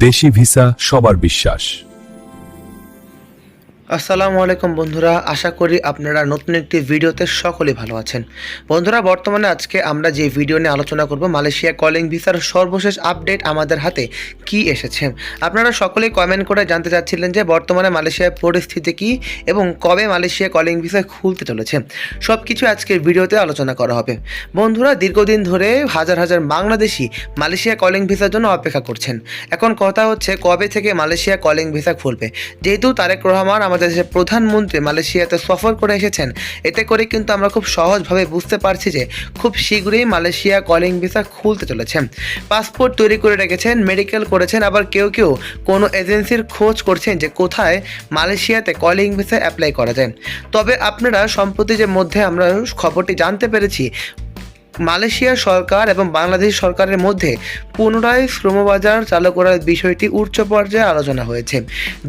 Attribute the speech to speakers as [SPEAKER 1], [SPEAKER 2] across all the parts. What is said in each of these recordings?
[SPEAKER 1] দেশি ভিসা সবার বিশ্বাস।
[SPEAKER 2] আসসালামু আলাইকুম বন্ধুরা, আশা করি আপনারা নতুন একটি ভিডিওতে সকলেই ভালো আছেন। বন্ধুরা, বর্তমানে আজকে আমরা যে ভিডিও নিয়ে আলোচনা করব, মালয়েশিয়া কলিং ভিসার সর্বশেষ আপডেট আমাদের হাতে কি এসেছে। আপনারা সকলেই কমেন্ট করে জানতে চাচ্ছিলেন যে বর্তমানে মালয়েশিয়ার পরিস্থিতি কি এবং কবে মালয়েশিয়া কলিং ভিসা খুলতে চলেছে। সব কিছু আজকের ভিডিওতে আলোচনা করা হবে। বন্ধুরা, দীর্ঘদিন ধরে হাজার হাজার বাংলাদেশি মালয়েশিয়া কলিং ভিসার জন্য অপেক্ষা করছেন। এখন কথা হচ্ছে কবে থেকে মালয়েশিয়া কলিং ভিসা খুলবে। যেহেতু তারেক রহমান আমাদের দেশের প্রধানমন্ত্রী মালয়েশিয়াতে সফর করে এসেছেন, এতে করে কিন্তু আমরা খুব সহজভাবে বুঝতে পারছি যে খুব শীঘ্রই মালয়েশিয়া কলিং ভিসা খুলতে চলেছে। পাসপোর্ট তৈরি করে রেখেছেন, মেডিকেল করেছেন, আবার কেউ কেউ কোনো এজেন্সির খোঁজ করছেন যে কোথায় মালয়েশিয়াতে কলিং ভিসা অ্যাপ্লাই করা যায়। তবে আপনারা সম্প্রতি যে মধ্যে আমরা খবরটি জানতে পেরেছি, মালয়েশিয়া সরকার এবং বাংলাদেশ সরকারের মধ্যে পুনরায় শ্রমবাজার চালু করার বিষয়টি উচ্চ পর্যায়ে আলোচনা হয়েছে।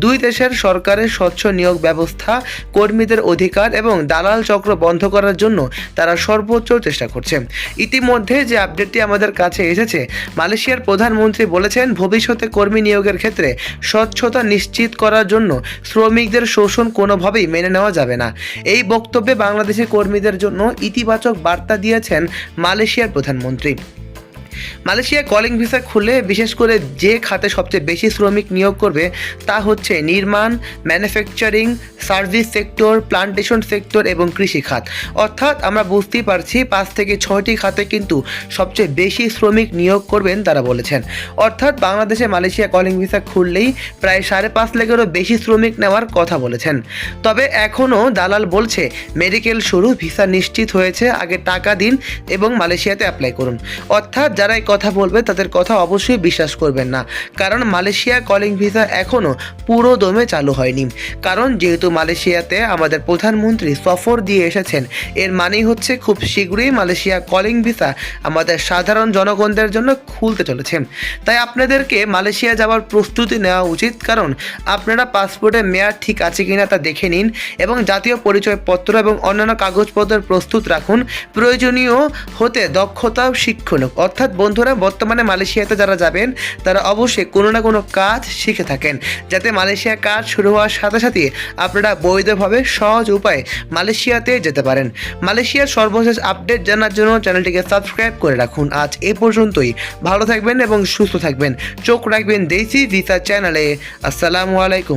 [SPEAKER 2] দুই দেশের সরকারের স্বচ্ছ নিয়োগ ব্যবস্থা, কর্মীদের অধিকার এবং দালাল চক্র বন্ধ করার জন্য তারা সর্বোচ্চ চেষ্টা করছে। ইতিমধ্যে যে আপডেটটি আমাদের কাছে এসেছে, মালয়েশিয়ার প্রধানমন্ত্রী বলেছেন ভবিষ্যতে কর্মী নিয়োগের ক্ষেত্রে স্বচ্ছতা নিশ্চিত করার জন্য শ্রমিকদের শোষণ কোনোভাবেই মেনে নেওয়া যাবে না। এই বক্তব্যে বাংলাদেশি কর্মীদের জন্য ইতিবাচক বার্তা দিয়েছেন মালয়েশিয়ার প্রধানমন্ত্রী। মালয়েশিয়া কলিং ভিসা খুলে বিশেষ করে যে খাতে সবচেয়ে বেশি শ্রমিক নিয়োগ করবে তা হচ্ছে নির্মাণ, manufacturing, service sector, plantation sector এবং কৃষি খাত। অর্থাৎ আমরা বুঝতেই পারছি 5 থেকে 6টি খাতে কিন্তু সবচেয়ে বেশি শ্রমিক নিয়োগ করবেন তারা বলেছেন। অর্থাৎ বাংলাদেশে মালয়েশিয়া কলিং ভিসা খুললেই প্রায় 5.5 লাখেরও বেশি শ্রমিক নেওয়ার কথা বলেছেন। তবে এখনও দালাল বলছে মেডিকেল শুরু, ভিসা নিশ্চিত হয়েছে, আগে টাকা দিন এবং মালয়েশিয়াতে অ্যাপ্লাই করুন। অর্থাৎ যারা এই কথা বলবে তাদের কথা অবশ্যই বিশ্বাস করবেন না, কারণ মালয়েশিয়া কলিং ভিসা এখনও পুরো দমে চালু হয়নি। কারণ যেহেতু মালয়েশিয়াতে আমাদের প্রধানমন্ত্রী সফর দিয়ে এসেছেন, এর মানেই হচ্ছে খুব শীঘ্রই মালয়েশিয়া কলিং ভিসা আমাদের সাধারণ জনগণদের জন্য খুলতে চলেছে। তাই আপনাদেরকে মালয়েশিয়া যাওয়ার প্রস্তুতি নেওয়া উচিত, কারণ আপনারা পাসপোর্টের মেয়াদ ঠিক আছে কিনা তা দেখে নিন এবং জাতীয় পরিচয়পত্র এবং অন্যান্য কাগজপত্র প্রস্তুত রাখুন। প্রয়োজনীয় হতে দক্ষতা শিক্ষণ। অর্থাৎ বন্ধুরা, বর্তমানে মালয়েশিয়াতে যারা যাবেন তারা অবশ্যই কোনো না কোনো কাজ শিখে থাকেন, যাতে মালয়েশিয়া কাজ শুরু হওয়ার সাথে সাথে আপনারা বৈধভাবে সহজ উপায়ে মালয়েশিয়াতে যেতে পারেন। মালয়েশিয়ার সর্বশেষ আপডেট জানার জন্য চ্যানেলটিকে সাবস্ক্রাইব করে রাখুন। আজ এ পর্যন্তই। ভালো থাকবেন এবং সুস্থ থাকবেন। চোখ রাখবেন দেশি ভিসা চ্যানেলে। আসসালামু আলাইকুম।